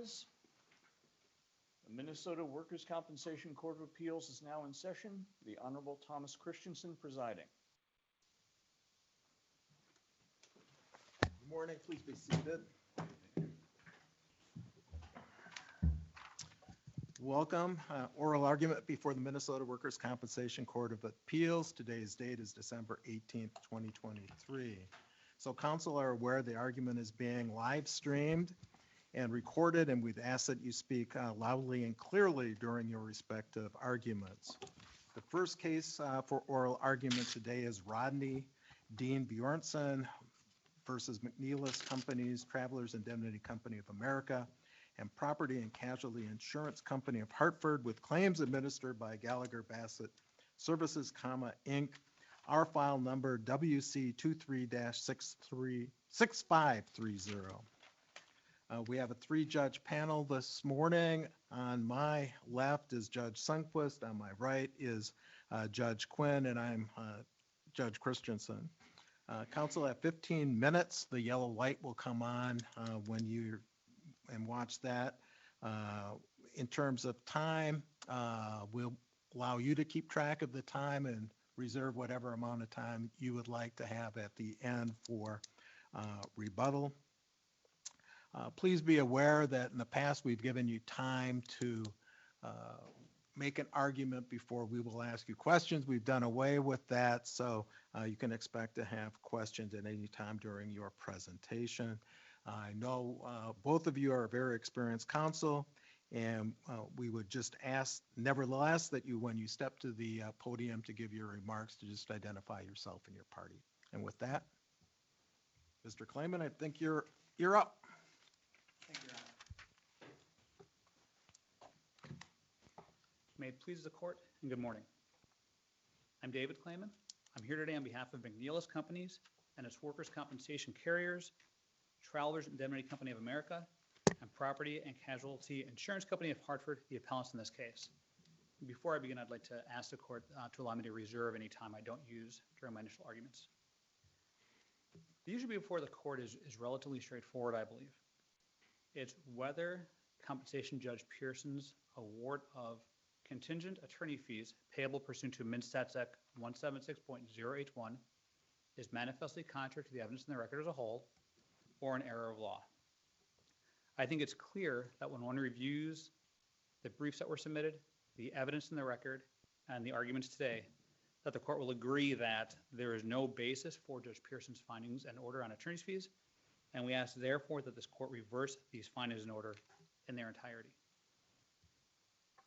rise. The Minnesota Workers' Compensation Court of Appeals is now in session. The Honorable Thomas Christensen presiding. Good morning, please be seated. Welcome. Oral argument before the Minnesota Workers' Compensation Court of Appeals. Today's date is December 18th, 2023. So counsel are aware the argument is being live streamed and recorded, and we'd ask that you speak loudly and clearly during your respective arguments. The first case for oral argument today is Rodney Dean Bjornson versus McNeilus Companies, Travelers Indemnity Company of America, and Property and Casualty Insurance Company of Hartford, with claims administered by Gallagher Bassett Services, Inc. Our file number WC23-6530. We have a three-judge panel this morning. On my left is Judge Sundquist. On my right is Judge Quinn, and I'm Judge Christensen. Counsel, at 15 minutes, the yellow light will come on when you and watch that. In terms of time, we'll allow you to keep track of the time and reserve whatever amount of time you would like to have at the end for rebuttal. Please be aware that in the past we've given you time to make an argument before we will ask you questions. We've done away with that, so you can expect to have questions at any time during your presentation. I know both of you are very experienced counsel, and we would just ask, nevertheless, that you, when you step to the podium to give your remarks, to just identify yourself and your party. And with that, Mr. Klayman, I think you're up. Thank you, Your Honor. May it please the court, and good morning. I'm David Klayman. I'm here today on behalf of McNeilus Companies and its workers' compensation carriers, Travelers Indemnity Company of America, and Property and Casualty Insurance Company of Hartford, the appellants in this case. Before I begin, I'd like to ask the court to allow me to reserve any time I don't use during my initial arguments. The issue before the court is relatively straightforward, I believe. It's whether Compensation Judge Pearson's award of contingent attorney fees payable pursuant to MnStat Sec 176.081 is manifestly contrary to the evidence in the record as a whole, or an error of law. I think it's clear that when one reviews the briefs that were submitted, the evidence in the record, and the arguments today, that the court will agree that there is no basis for Judge Pearson's findings and order on attorney's fees, and we ask, therefore, that this court reverse these findings and order in their entirety.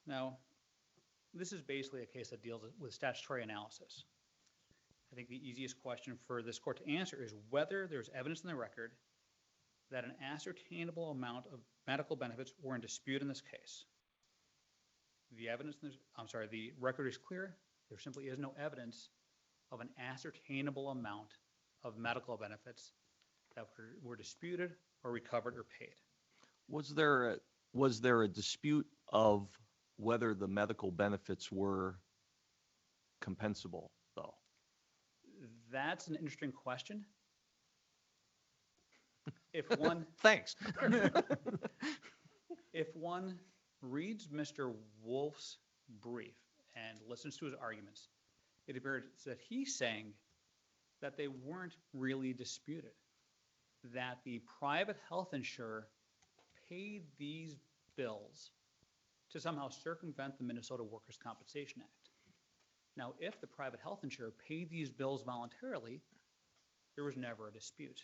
Now, this is basically a case that deals with statutory analysis. I think the easiest question for this court to answer is whether there's evidence in the record that an ascertainable amount of medical benefits were in dispute in this case. The record is clear. There simply is no evidence of an ascertainable amount of medical benefits that were disputed or recovered or paid. Was there a dispute of whether the medical benefits were compensable, though? That's an interesting question. If one Thanks. If one reads Mr. Wolf's brief and listens to his arguments, it appears that he's saying that they weren't really disputed, that the private health insurer paid these bills to somehow circumvent the Minnesota Workers' Compensation Act. Now, if the private health insurer paid these bills voluntarily, there was never a dispute.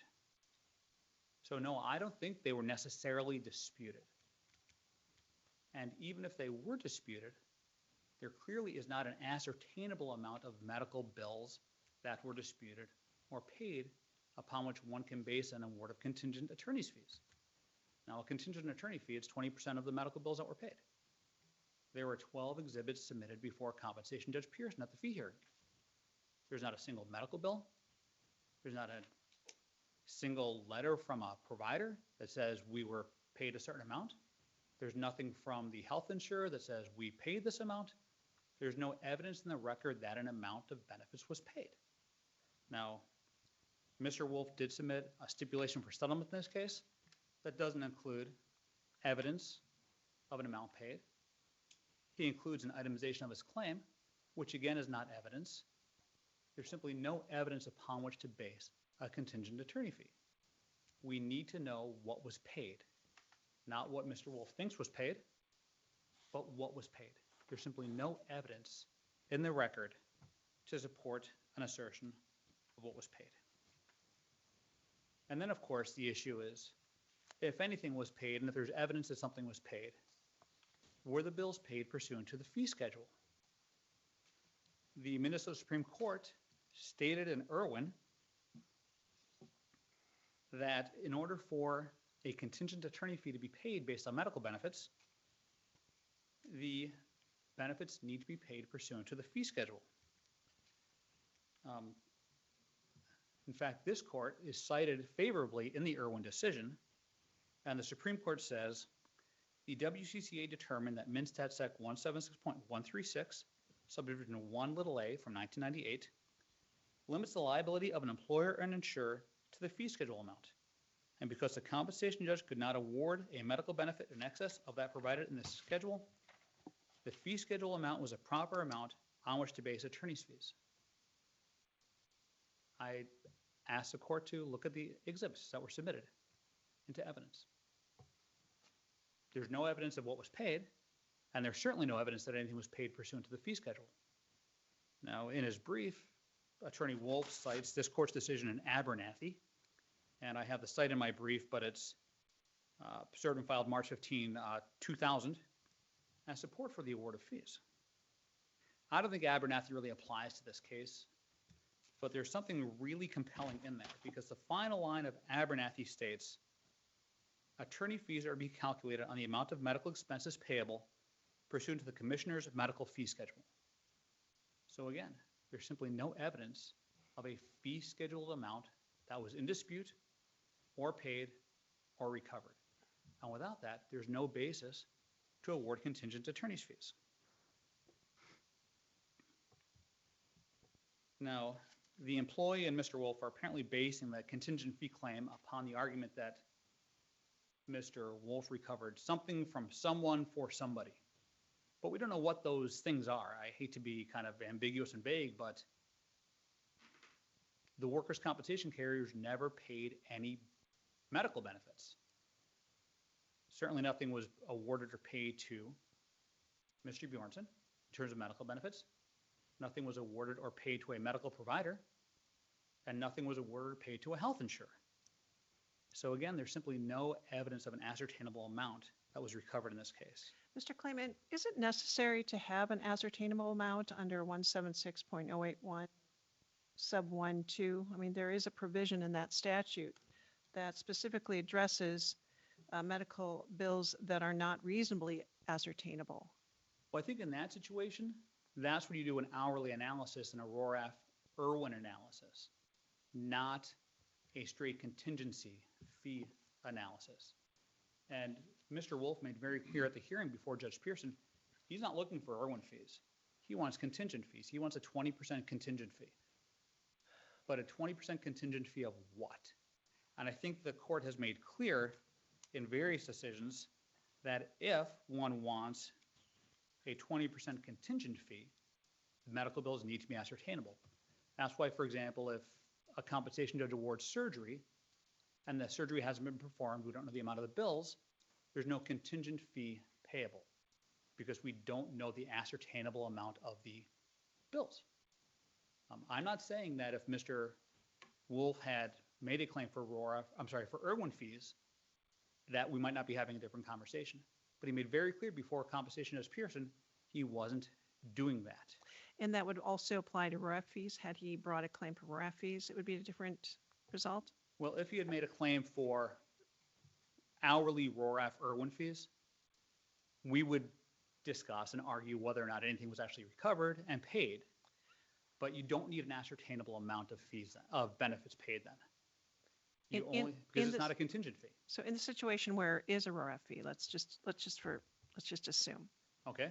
So no, I don't think they were necessarily disputed. And even if they were disputed, there clearly is not an ascertainable amount of medical bills that were disputed or paid upon which one can base an award of contingent attorney's fees. Now, a contingent attorney fee is 20% of the medical bills that were paid. There were 12 exhibits submitted before Compensation Judge Pearson at the fee hearing. There's not a single medical bill. There's not a single letter from a provider that says we were paid a certain amount. There's nothing from the health insurer that says we paid this amount. There's no evidence in the record that an amount of benefits was paid. Now, Mr. Wolf did submit a stipulation for settlement in this case that doesn't include evidence of an amount paid. He includes an itemization of his claim, which again is not evidence. There's simply no evidence upon which to base a contingent attorney fee. We need to know what was paid, not what Mr. Wolf thinks was paid, but what was paid. There's simply no evidence in the record to support an assertion of what was paid. And then, of course, the issue is, if anything was paid, and if there's evidence that something was paid, were the bills paid pursuant to the fee schedule? The Minnesota Supreme Court stated in Irwin that in order for a contingent attorney fee to be paid based on medical benefits, the benefits need to be paid pursuant to the fee schedule. In fact, this court is cited favorably in the Irwin decision, and the Supreme Court says, the WCCA determined that Minstat Sec 176.136, subdivision 1a from 1998, limits the liability of an employer and insurer to the fee schedule amount. And because the compensation judge could not award a medical benefit in excess of that provided in the schedule, the fee schedule amount was a proper amount on which to base attorney's fees. I asked the court to look at the exhibits that were submitted into evidence. There's no evidence of what was paid, and there's certainly no evidence that anything was paid pursuant to the fee schedule. Now, in his brief, Attorney Wolf cites this court's decision in Abernathy, and I have the cite in my brief, but it's served and filed March 15, 2000, as support for the award of fees. I don't think Abernathy really applies to this case, but there's something really compelling in there, because the final line of Abernathy states, attorney fees are to be calculated on the amount of medical expenses payable pursuant to the commissioner's medical fee schedule. So again, there's simply no evidence of a fee scheduled amount that was in dispute or paid or recovered. And without that, there's no basis to award contingent attorney's fees. Now, the employee and Mr. Wolf are apparently basing the contingent fee claim upon the argument that Mr. Wolf recovered something from someone for somebody. But we don't know what those things are. I hate to be kind of ambiguous and vague, but the workers' compensation carriers never paid any medical benefits. Certainly nothing was awarded or paid to Mr. Bjornson in terms of medical benefits. Nothing was awarded or paid to a medical provider, and nothing was awarded or paid to a health insurer. So again, there's simply no evidence of an ascertainable amount that was recovered in this case. Mr. Claimant, is it necessary to have an ascertainable amount under 176.081 sub 1-2? I mean, there is a provision in that statute that specifically addresses medical bills that are not reasonably ascertainable. Well, I think in that situation, that's when you do an hourly analysis and a Roraff-Irwin analysis, not a straight contingency fee analysis. And Mr. Wolf made very clear at the hearing before Judge Pearson, he's not looking for Irwin fees. He wants contingent fees. He wants a 20% contingent fee. But a 20% contingent fee of what? And I think the court has made clear in various decisions that if one wants a 20% contingent fee, medical bills need to be ascertainable. That's why, for example, if a compensation judge awards surgery and the surgery hasn't been performed, we don't know the amount of the bills, there's no contingent fee payable because we don't know the ascertainable amount of the bills. I'm not saying that if Mr. Wolf had made a claim for Irwin fees, that we might not be having a different conversation. But he made very clear before compensation judge Pearson, he wasn't doing that. And that would also apply to RORAF fees. Had he brought a claim for RORAF fees, it would be a different result? Well, if he had made a claim for hourly Roraff-Irwin fees, we would discuss and argue whether or not anything was actually recovered and paid. But you don't need an ascertainable amount of fees, of benefits paid then. Because it's not a contingent fee. So in the situation where it is a RORAF fee, let's just assume. Okay.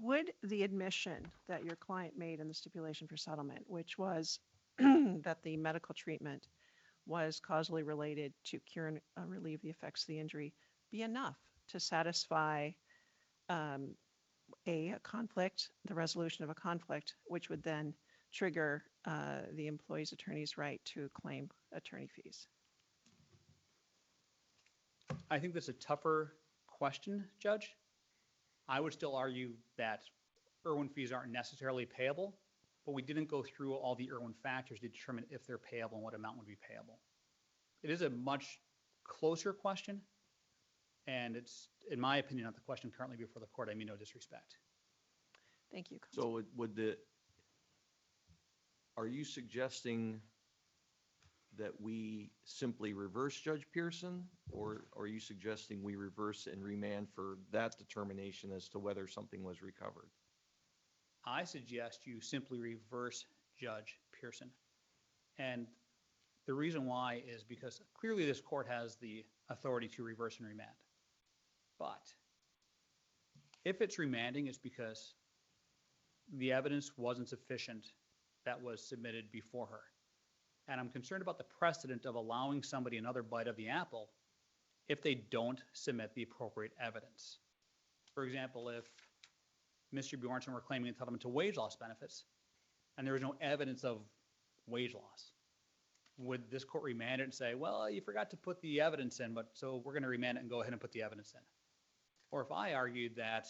Would the admission that your client made in the stipulation for settlement, which was that the medical treatment was causally related to cure and relieve the effects of the injury be enough to satisfy a conflict, the resolution of a conflict, which would then trigger the employee's attorney's right to claim attorney fees? I think that's a tougher question, Judge. I would still argue that Irwin fees aren't necessarily payable, but we didn't go through all the Irwin factors to determine if they're payable and what amount would be payable. It is a much closer question, and it's, in my opinion, not the question currently before the court. I mean no disrespect. Thank you, Counsel. So are you suggesting that we simply reverse Judge Pearson, or are you suggesting we reverse and remand for that determination as to whether something was recovered? I suggest you simply reverse Judge Pearson. And the reason why is because clearly this court has the authority to reverse and remand. But if it's remanding, it's because the evidence wasn't sufficient that was submitted before her. And I'm concerned about the precedent of allowing somebody another bite of the apple if they don't submit the appropriate evidence. For example, if Mr. Bjornson were claiming entitlement to wage loss benefits and there was no evidence of wage loss, would this court remand it and say, well, you forgot to put the evidence in, but so we're going to remand it and go ahead and put the evidence in? Or if I argued that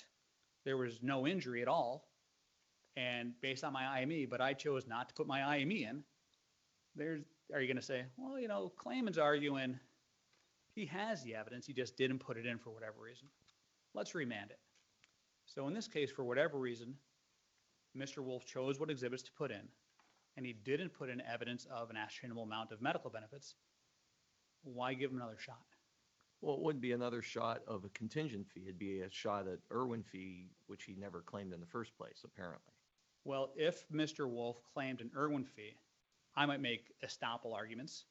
there was no injury at all, and based on my IME, but I chose not to put my IME in, are you going to say, well, claimant's arguing he has the evidence, he just didn't put it in for whatever reason. Let's remand it. So in this case, for whatever reason, Mr. Wolf chose what exhibits to put in, and he didn't put in evidence of an ascertainable amount of medical benefits. Why give him another shot? Well, it wouldn't be another shot of a contingent fee. It'd be a shot at Irwin fee, which he never claimed in the first place, apparently. Well, if Mr. Wolf claimed an Irwin fee, I might make estoppel arguments.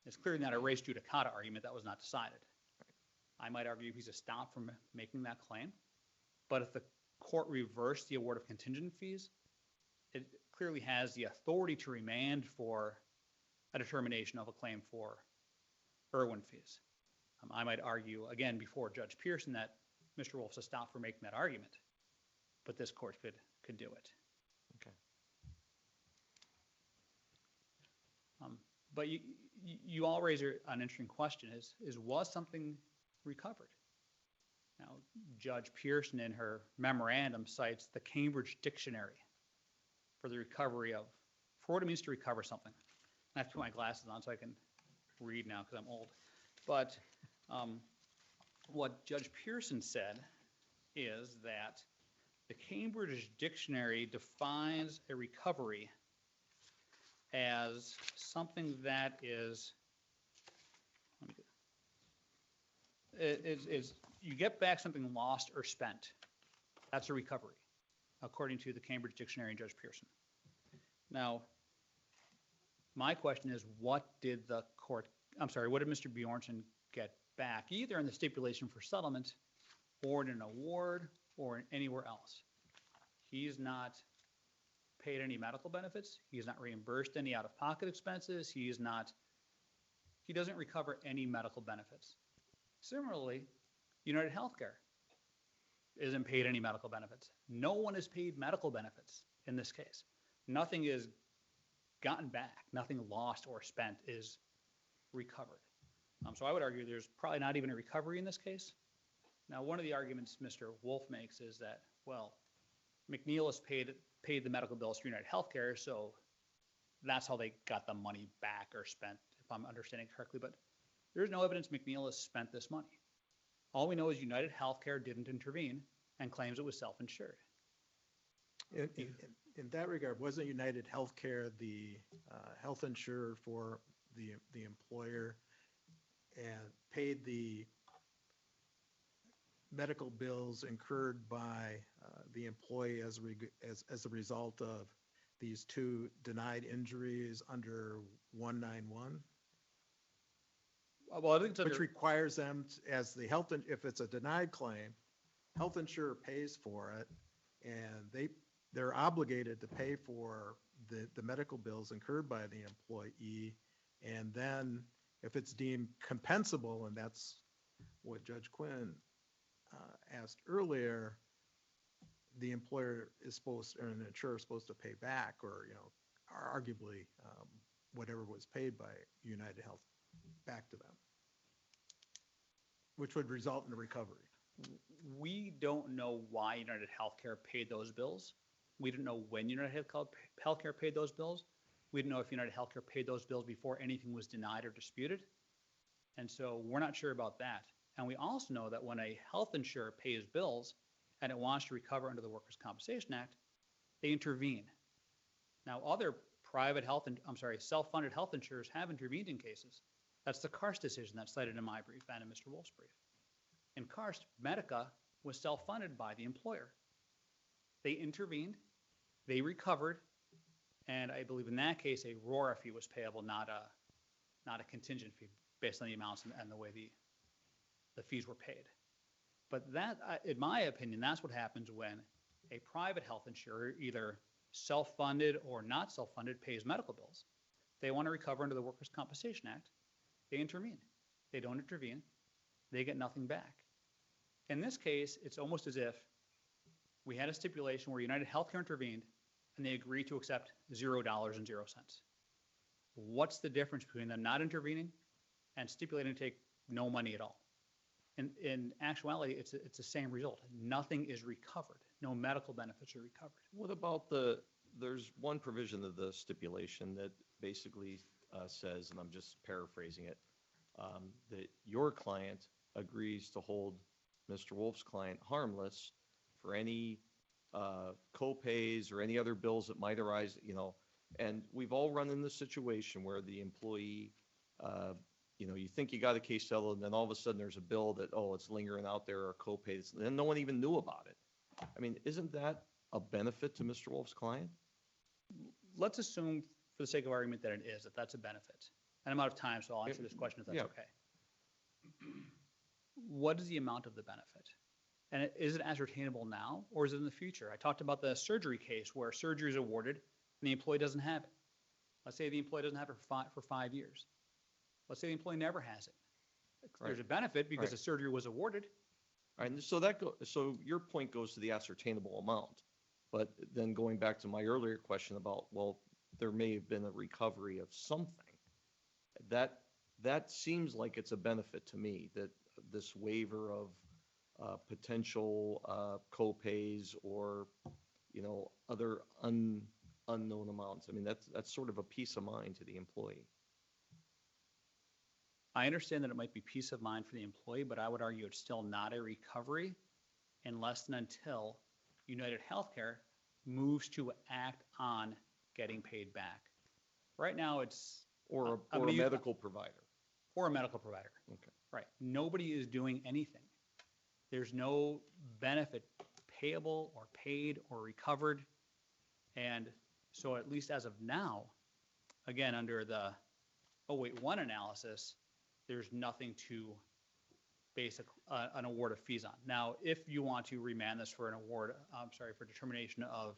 It's clearly not a res judicata argument that was not decided. I might argue he's stopped from making that claim. But if the court reversed the award of contingent fees, it clearly has the authority to remand for a determination of a claim for Irwin fees. I might argue, again, before Judge Pearson that Mr. Wolf's stopped for making that argument, but this court could do it. Okay. But you all raise an interesting question, is was something recovered? Now, Judge Pearson in her memorandum cites the Cambridge Dictionary for the recovery of, for what it means to recover something. I have to put my glasses on so I can read now because I'm old. But what Judge Pearson said is that the Cambridge Dictionary defines a recovery as something that is, you get back something lost or spent. That's a recovery, according to the Cambridge Dictionary and Judge Pearson. Now, my question is, what did Mr. Bjornson get back, either in the stipulation for settlement or in an award or in anywhere else? He's not paid any medical benefits. He's not reimbursed any out-of-pocket expenses. He doesn't recover any medical benefits. Similarly, United Healthcare isn't paid any medical benefits. No one is paid medical benefits in this case. Nothing is gotten back. Nothing lost or spent is recovered. So I would argue there's probably not even a recovery in this case. Now, one of the arguments Mr. Wolf makes is that, well, McNeilus paid the medical bills for United Healthcare, so that's how they got the money back or spent, if I'm understanding correctly. But there's no evidence McNeilus spent this money. All we know is United Healthcare didn't intervene and claims it was self-insured. In that regard, wasn't United Healthcare the health insurer for the employer and paid the medical bills incurred by the employee as a result of these two denied injuries under 191? Well, I think which requires them, as the if it's a denied claim, health insurer pays for it, and they're obligated to pay for the medical bills incurred by the employee And then if it's deemed compensable, and that's what Judge Quinn asked earlier, the employer is supposed, or an insurer is supposed to pay back, or, arguably, whatever was paid by United Health back to them, which would result in a recovery. We don't know why United Healthcare paid those bills. We don't know when United Healthcare paid those bills. We don't know if United Healthcare paid those bills before anything was denied or disputed. And so we're not sure about that. And we also know that when a health insurer pays bills and it wants to recover under the Workers' Compensation Act, they intervene. Now, other self-funded health insurers have intervened in cases. That's the Karst decision that's cited in my brief and in Mr. Wolf's brief. In Karst, Medica was self-funded by the employer. They intervened, they recovered, and I believe in that case, a RORA fee was payable, not a contingent fee based on the amounts and the way the fees were paid. But that, in my opinion, that's what happens when a private health insurer, either self-funded or not self-funded, pays medical bills. They want to recover under the Workers' Compensation Act. They intervene. They don't intervene. They get nothing back. In this case, it's almost as if we had a stipulation where United Healthcare intervened and they agreed to accept $0.00. What's the difference between them not intervening and stipulating to take no money at all? In actuality, it's the same result. Nothing is recovered. No medical benefits are recovered. What about there's one provision of the stipulation that basically says, and I'm just paraphrasing it, that your client agrees to hold Mr. Wolf's client harmless for any co-pays or any other bills that might arise, and we've all run in this situation where the employee, you think you got a case settled, and then all of a sudden there's a bill that, it's lingering out there, or co-pays, and then no one even knew about it. I mean, isn't that a benefit to Mr. Wolf's client? Let's assume, for the sake of argument, that it is, that that's a benefit. And I'm out of time, so I'll answer this question if that's okay. What is the amount of the benefit? And is it ascertainable now, or is it in the future? I talked about the surgery case where surgery is awarded and the employee doesn't have it. Let's say the employee doesn't have it for 5 years. Let's say the employee never has it. There's a benefit because the surgery was awarded. All right, and so your point goes to the ascertainable amount, but then going back to my earlier question about, there may have been a recovery of something. That seems like it's a benefit to me, that this waiver of potential co-pays or, other unknown amounts. I mean, that's sort of a peace of mind to the employee. I understand that it might be peace of mind for the employee, but I would argue it's still not a recovery unless and until United Healthcare moves to act on getting paid back. Right now, it's... Or a medical provider. Or a medical provider. Okay. Right. Nobody is doing anything. There's no benefit payable or paid or recovered. And so at least as of now, again, under the 081 analysis, there's nothing to base an award of fees on. Now, if you want to remand this for an award, for determination of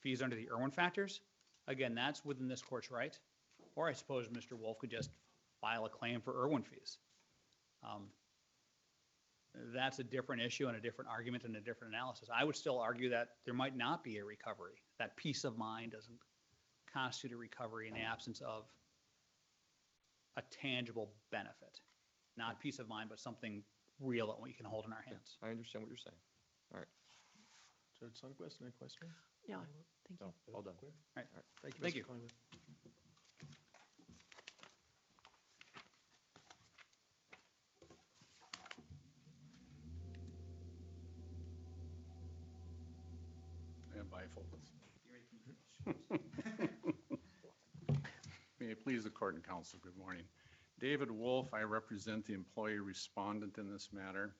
fees under the Irwin factors, again, that's within this court's right. Or I suppose Mr. Wolf could just file a claim for Irwin fees. That's a different issue and a different argument and a different analysis. I would still argue that there might not be a recovery. That peace of mind doesn't constitute a recovery in the absence of a tangible benefit. Not peace of mind, but something real that we can hold in our hands. I understand what you're saying. All right. Judge Sundquist, any questions? No, thank you. No, all done. All right. Thank you. Thank Mr. you. Conley. May it please the court and counsel, good morning. David Wolf, I represent the employee respondent in this matter.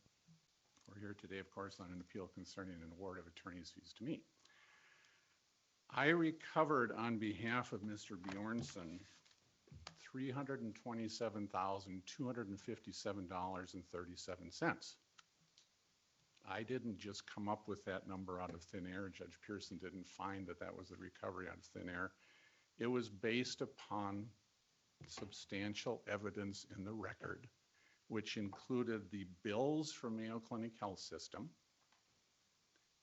We're here today, of course, on an appeal concerning an award of attorney's fees to me. I recovered on behalf of Mr. Bjornson $327,257.37. I didn't just come up with that number out of thin air. Judge Pearson didn't find that that was a recovery out of thin air. It was based upon substantial evidence in the record, which included the bills from Mayo Clinic Health System,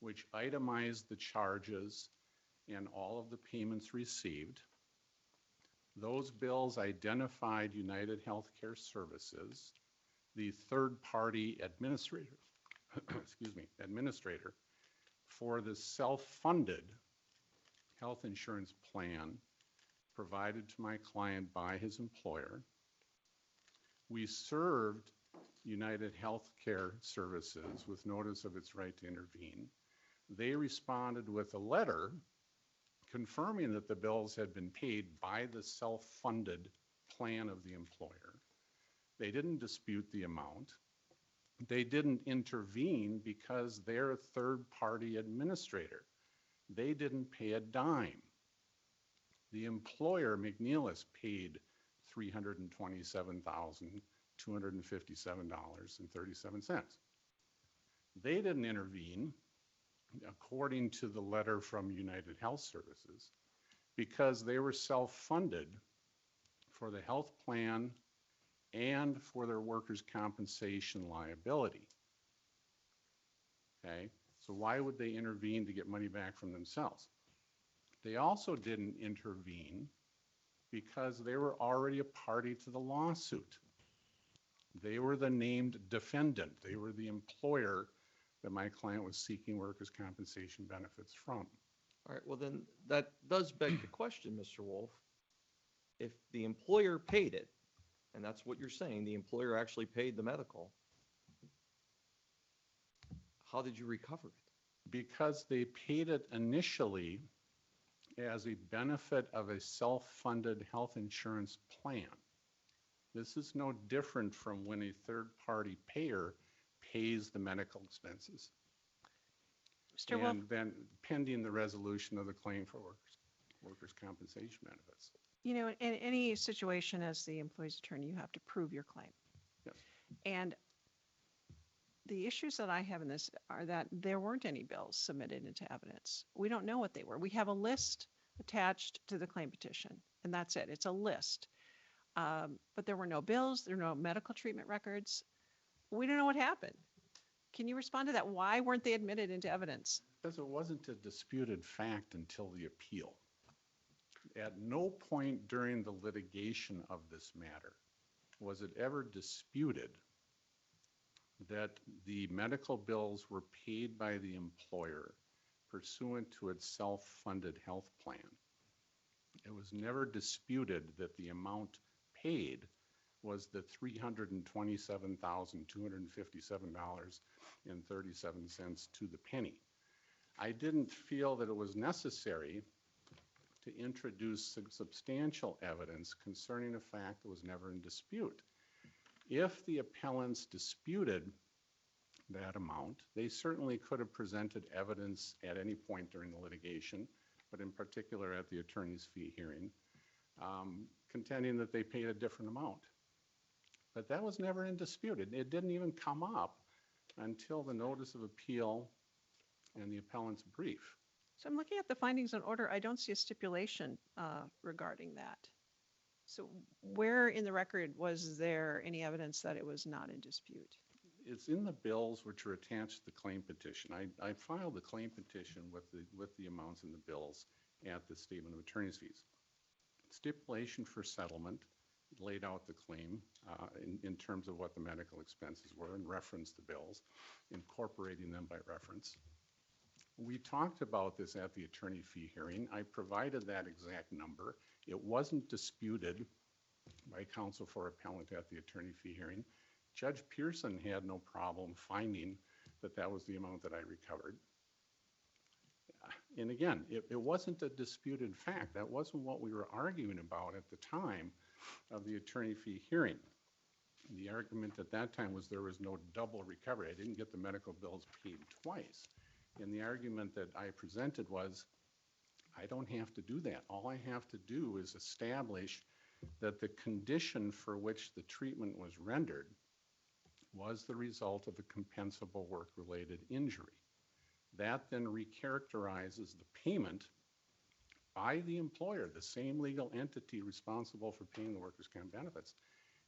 which itemized the charges and all of the payments received. Those bills identified United Healthcare Services, the third-party administrator, administrator for the self-funded health insurance plan provided to my client by his employer. We served United Healthcare Services with notice of its right to intervene. They responded with a letter confirming that the bills had been paid by the self-funded plan of the employer. They didn't dispute the amount. They didn't intervene because they're a third-party administrator. They didn't pay a dime. The employer, McNeilus, paid $327,257.37. They didn't intervene, according to the letter from United Health Services, because they were self-funded for the health plan and for their workers' compensation liability. Okay, so why would they intervene to get money back from themselves? They also didn't intervene because they were already a party to the lawsuit. They were the named defendant. They were the employer that my client was seeking workers' compensation benefits from. All right, well then, that does beg the question, Mr. Wolf. If the employer paid it, and that's what you're saying, the employer actually paid the medical, how did you recover it? Because they paid it initially as a benefit of a self-funded health insurance plan. This is no different from when a third-party payer pays the medical expenses. Mr. Wolf, And then pending the resolution of the claim for workers' compensation benefits. you know, in any situation as the employee's attorney, you have to prove your claim. Yes. And the issues that I have in this are that there weren't any bills submitted into evidence. We don't know what they were. We have a list attached to the claim petition, and that's it. It's a list. But there were no bills. There were no medical treatment records. We don't know what happened. Can you respond to that? Why weren't they admitted into evidence? Because it wasn't a disputed fact until the appeal. At no point during the litigation of this matter was it ever disputed that the medical bills were paid by the employer pursuant to its self-funded health plan. It was never disputed that the amount paid was the $327,257.37 to the penny. I didn't feel that it was necessary to introduce substantial evidence concerning a fact that was never in dispute. If the appellants disputed that amount, they certainly could have presented evidence at any point during the litigation, but in particular at the attorney's fee hearing, contending that they paid a different amount. But that was never in dispute. It didn't even come up until the notice of appeal and the appellant's brief. So I'm looking at the findings in order. I don't see a stipulation regarding that. So where in the record was there any evidence that it was not in dispute? It's in the bills which are attached to the claim petition. I filed the claim petition with the amounts in the bills at the statement of attorney's fees. Stipulation for settlement laid out the claim in terms of what the medical expenses were and referenced the bills, incorporating them by reference. We talked about this at the attorney fee hearing. I provided that exact number. It wasn't disputed by counsel for appellant at the attorney fee hearing. Judge Pearson had no problem finding that that was the amount that I recovered. And again, it wasn't a disputed fact. That wasn't what we were arguing about at the time of the attorney fee hearing. The argument at that time was there was no double recovery. I didn't get the medical bills paid twice. And the argument that I presented was, I don't have to do that. All I have to do is establish that the condition for which the treatment was rendered was the result of a compensable work-related injury. That then recharacterizes the payment by the employer, the same legal entity responsible for paying the workers' comp benefits,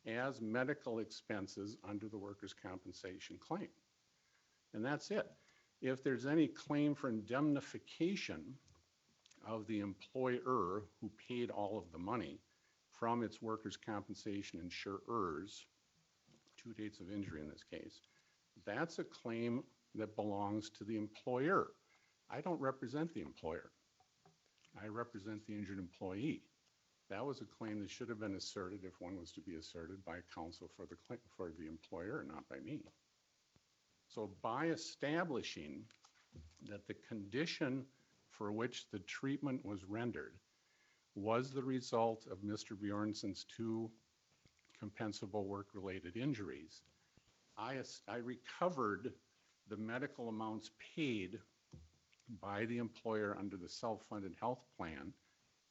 as medical expenses under the workers' compensation claim. And that's it. If there's any claim for indemnification of the employer who paid all of the money from its workers' compensation insurers, 2 dates of injury in this case, that's a claim that belongs to the employer. I don't represent the employer. I represent the injured employee. That was a claim that should have been asserted, if one was to be asserted, by counsel for the employer, not by me. So by establishing that the condition for which the treatment was rendered was the result of Mr. Bjornson's 2 compensable work-related injuries, I recovered the medical amounts paid by the employer under the self-funded health plan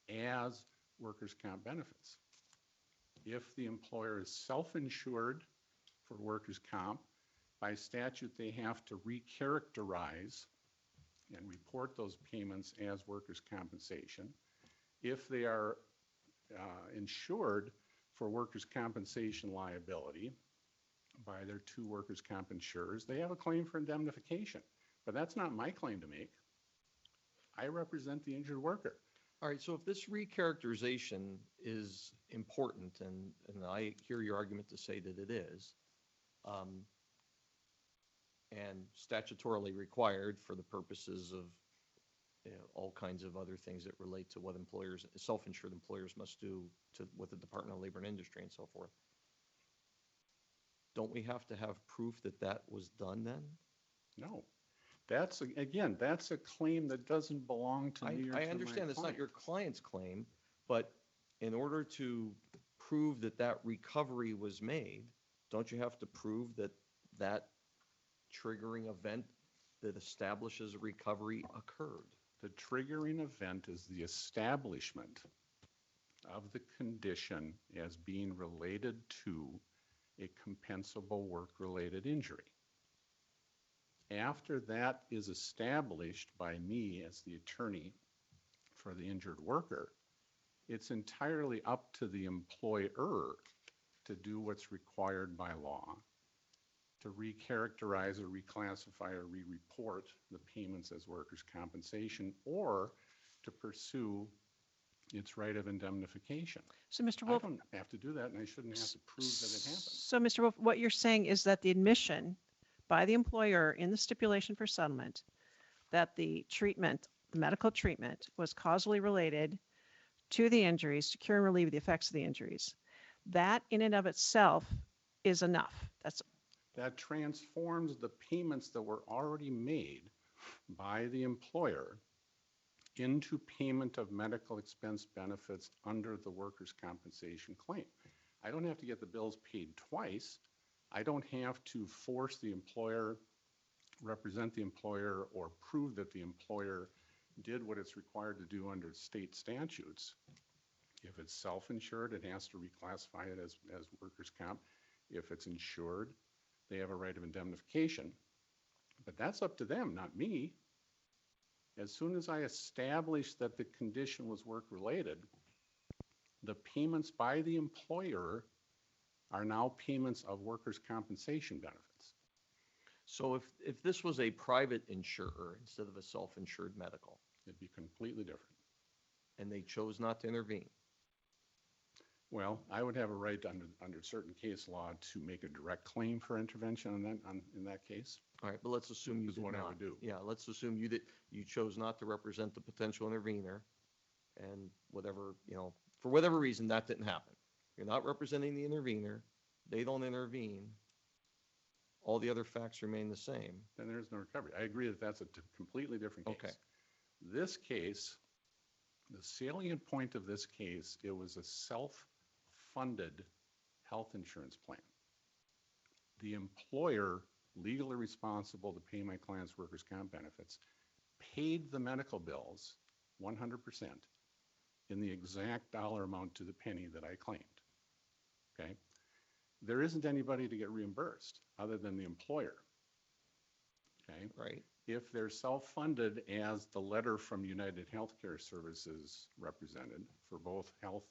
as workers' comp benefits. If the employer is self-insured for workers' comp, by statute they have to recharacterize and report those payments as workers' compensation. If they are insured for workers' compensation liability by their 2 workers' comp insurers, they have a claim for indemnification. But that's not my claim to make. I represent the injured worker. All right, so if this recharacterization is important, and I hear your argument to say that it is, and statutorily required for the purposes of all kinds of other things that relate to what employers, self-insured employers must do with the Department of Labor and Industry and so forth, don't we have to have proof that that was done then? No. That's, again, that's a claim that doesn't belong to me or to my I understand it's not client. your client's claim, but in order to prove that that recovery was made, don't you have to prove that that triggering event that establishes a recovery occurred? The triggering event is the establishment of the condition as being related to a compensable work-related injury. After that is established by me as the attorney for the injured worker, it's entirely up to the employer to do what's required by law, to recharacterize or reclassify or re-report the payments as workers' compensation, or to pursue its right of indemnification. So, Mr. I Wolf, don't have to do that, and I shouldn't have to prove that it happened. so, Mr. Wolf, what you're saying is that the admission by the employer in the stipulation for settlement that the treatment, the medical treatment, was causally related to the injuries, to cure and relieve the effects of the injuries, that in and of itself is enough. That transforms the payments that were already made by the employer into payment of medical expense benefits under the workers' compensation claim. I don't have to get the bills paid twice. I don't have to force the employer, represent the employer, or prove that the employer did what it's required to do under state statutes. If it's self-insured, it has to reclassify it as workers' comp. If it's insured, they have a right of indemnification. But that's up to them, not me. As soon as I establish that the condition was work-related, the payments by the employer are now payments of workers' compensation benefits. So if this was a private insurer instead of a self-insured medical, It'd be completely different. and they chose not to intervene, Well, I would have a right under certain case law to make a direct claim for intervention in that case. all right, but let's assume you Is did what I not. would do. Yeah, let's assume you chose not to represent the potential intervener, and whatever, for whatever reason, that didn't happen. You're not representing the intervener, they don't intervene, all the other facts remain the same. Then there's no recovery. I agree that that's a completely different case. Okay. This case, the salient point of this case, it was a self-funded health insurance plan. The employer, legally responsible to pay my client's workers' comp benefits, paid the medical bills 100% in the exact dollar amount to the penny that I claimed. Okay? There isn't anybody to get reimbursed other than the employer. Okay? Right. if they're self-funded as the letter from United Healthcare Services represented for both health,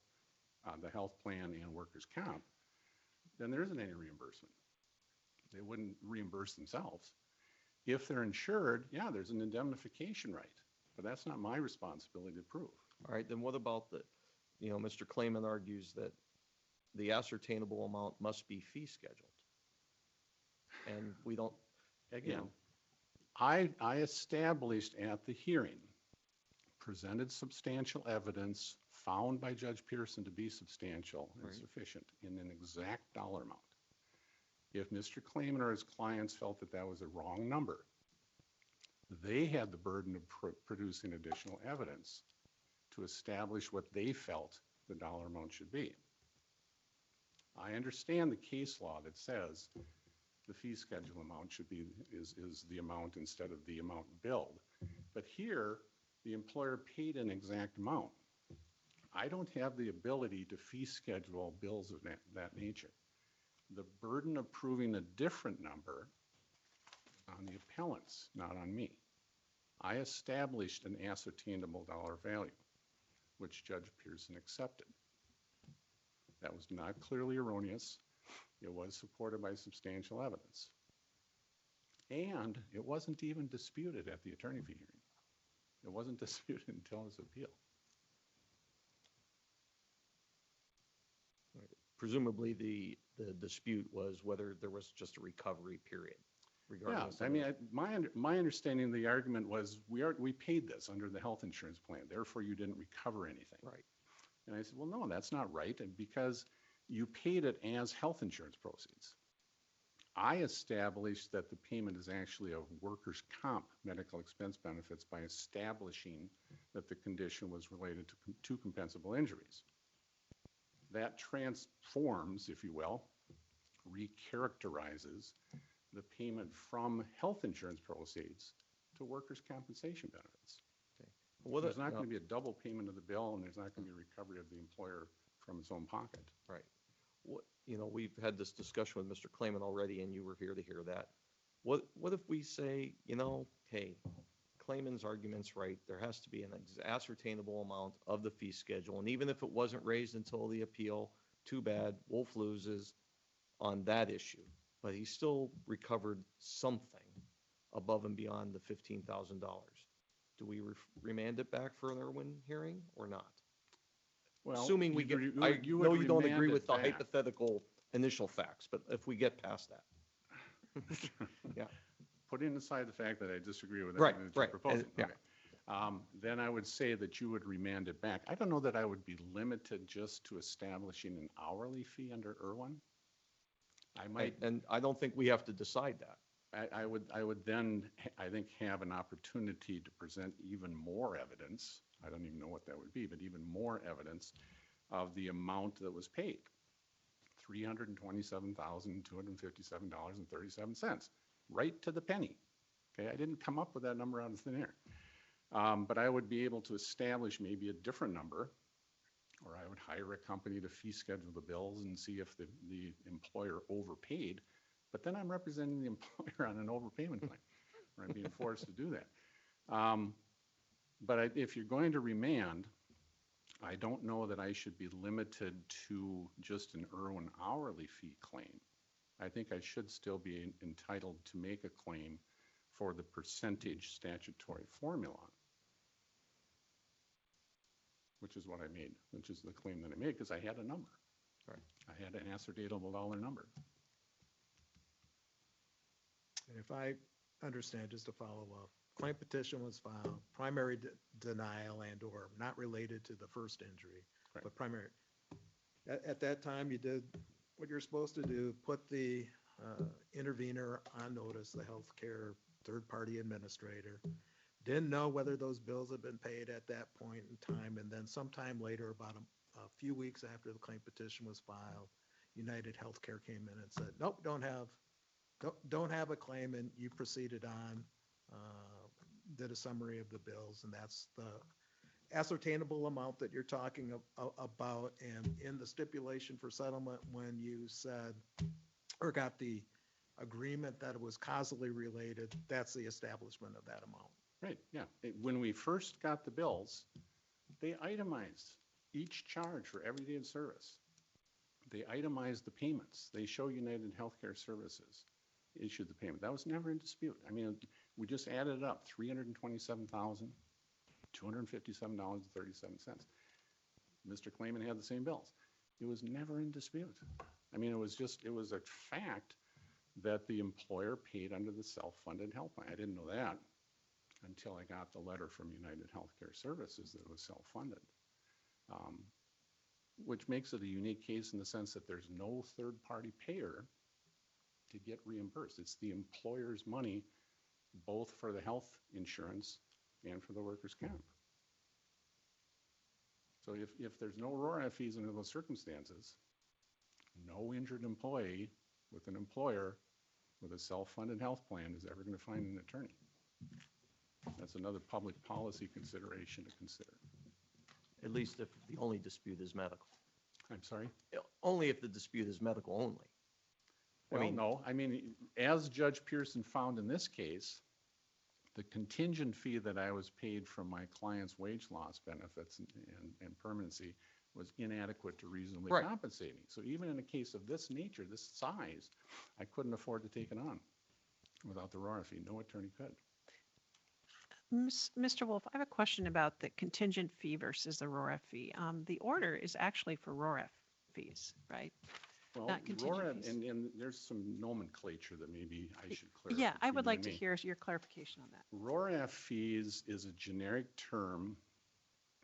the health plan and workers' comp, then there isn't any reimbursement. They wouldn't reimburse themselves. If they're insured, yeah, there's an indemnification right, but that's not my responsibility to prove. All right, then what about the, Mr. Clayman argues that the ascertainable amount must be fee scheduled. And we don't, again, I established at the hearing, presented substantial evidence found by Judge Pearson to be substantial and Right. sufficient in an exact dollar amount. If Mr. Clayman or his clients felt that that was a wrong number, they had the burden of producing additional evidence to establish what they felt the dollar amount should be. I understand the case law that says the fee schedule amount should be, is the amount instead of the amount billed. But here, the employer paid an exact amount. I don't have the ability to fee schedule bills of that nature. The burden of proving a different number on the appellants, not on me. I established an ascertainable dollar value, which Judge Pearson accepted. That was not clearly erroneous. It was supported by substantial evidence. And it wasn't even disputed at the attorney fee hearing. It wasn't disputed until his appeal. presumably the dispute was whether there was just a recovery period. Yeah, regardless I of mean, the- my understanding of the argument was we paid this under the health insurance plan, therefore you didn't recover anything. Right. And I said, well, no, that's not right, and because you paid it as health insurance proceeds. I established that the payment is actually of workers' comp medical expense benefits by establishing that the condition was related to compensable injuries. That transforms, if you will, recharacterizes the payment from health insurance proceeds to workers' compensation benefits. Well, There's not going to be a double payment of the bill, and there's not going to be a recovery of the employer from its own pocket. Right. What, we've had this discussion with Mr. Clayman already, and you were here to hear that. What if we say, hey, Clayman's argument's right. There has to be an ascertainable amount of the fee schedule, and even if it wasn't raised until the appeal, too bad, Wolf loses on that issue. But he still recovered something above and beyond the $15,000. Do we remand it back for an Irwin hearing or not? Well, Assuming we get, you I would know you don't remand agree it with the back. hypothetical initial facts, but if we get past that. Yeah. Putting aside the fact that I disagree with Right, everything that you're right, proposing. yeah. Okay. Then I would say that you would remand it back. I don't know that I would be limited just to establishing an hourly fee under Irwin. I might, And I don't think we have to decide that. I would then, I think, have an opportunity to present even more evidence. I don't even know what that would be, but even more evidence of the amount that was paid. $327,257.37, right to the penny. Okay, I didn't come up with that number out of thin air. But I would be able to establish maybe a different number, or I would hire a company to fee schedule the bills and see if the employer overpaid. But then I'm representing the employer on an overpayment claim, or I'm being forced to do that. But if you're going to remand, I don't know that I should be limited to just an Irwin hourly fee claim. I think I should still be entitled to make a claim for the percentage statutory formula, which is what I made, which is the claim that I made, because I had a number. Right. I had an ascertainable dollar number. And if I understand, just to follow up, claim petition was filed, primary denial and or not related to the first injury, Correct. but primary. At that time, you did what you're supposed to do, put the intervener on notice, the healthcare third-party administrator. Didn't know whether those bills had been paid at that point in time, and then sometime later, about a few weeks after the claim petition was filed, United Healthcare came in and said, nope, don't have a claim, and you proceeded on, did a summary of the bills, and that's the ascertainable amount that you're talking about. And in the stipulation for settlement, when you said, or got the agreement that it was causally related, that's the establishment of that amount. Right, yeah. When we first got the bills, they itemized each charge for every day of service. They itemized the payments. They show United Healthcare Services issued the payment. That was never in dispute. I mean, we just added it up, $327,257.37. Mr. Clayman had the same bills. It was never in dispute. I mean, it was a fact that the employer paid under the self-funded health plan. I didn't know that until I got the letter from United Healthcare Services that it was self-funded, which makes it a unique case in the sense that there's no third-party payer to get reimbursed. It's the employer's money, both for the health insurance and for the workers' comp. So if there's no RORA fees under those circumstances, no injured employee with an employer with a self-funded health plan is ever going to find an attorney. That's another public policy consideration to consider. At least if the only dispute is medical. I'm sorry? Only if the dispute is medical only. No. I mean, as Judge Pearson found in this case, the contingent fee that I was paid from my client's wage loss benefits and permanency was inadequate to reasonably Right. compensate me. So even in a case of this nature, this size, I couldn't afford to take it on without the RORA fee. No attorney could. Mr. Wolf, I have a question about the contingent fee versus the RORA fee. The order is actually for RORA fees, right? Well, Not contingent RORA, fees. and there's some nomenclature that maybe I should clarify. Yeah, I would between like to me. hear your clarification on that. RORA fees is a generic term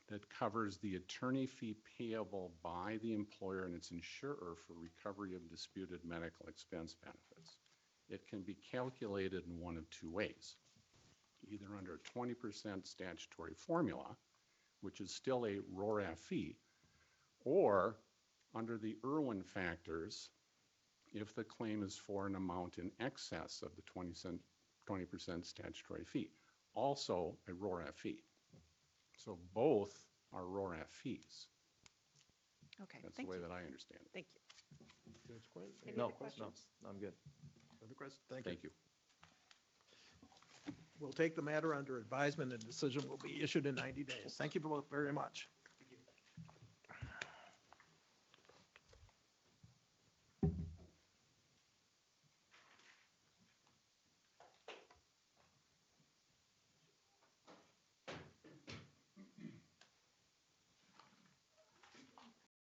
that covers the attorney fee payable by the employer and its insurer for recovery of disputed medical expense benefits. It can be calculated in one of two ways, either under a 20% statutory formula, which is still a RORA fee, or under the Irwin factors, if the claim is for an amount in excess of the 20% statutory fee, also a RORA fee. So both are RORA fees. Okay, That's the thank way you. that I understand it. Thank you. Judge Quinn? Any No, other questions? no, I'm good. Other questions? Thank you. Thank you. We'll take the matter under advisement and decision will be issued in 90 days. Thank you both very much.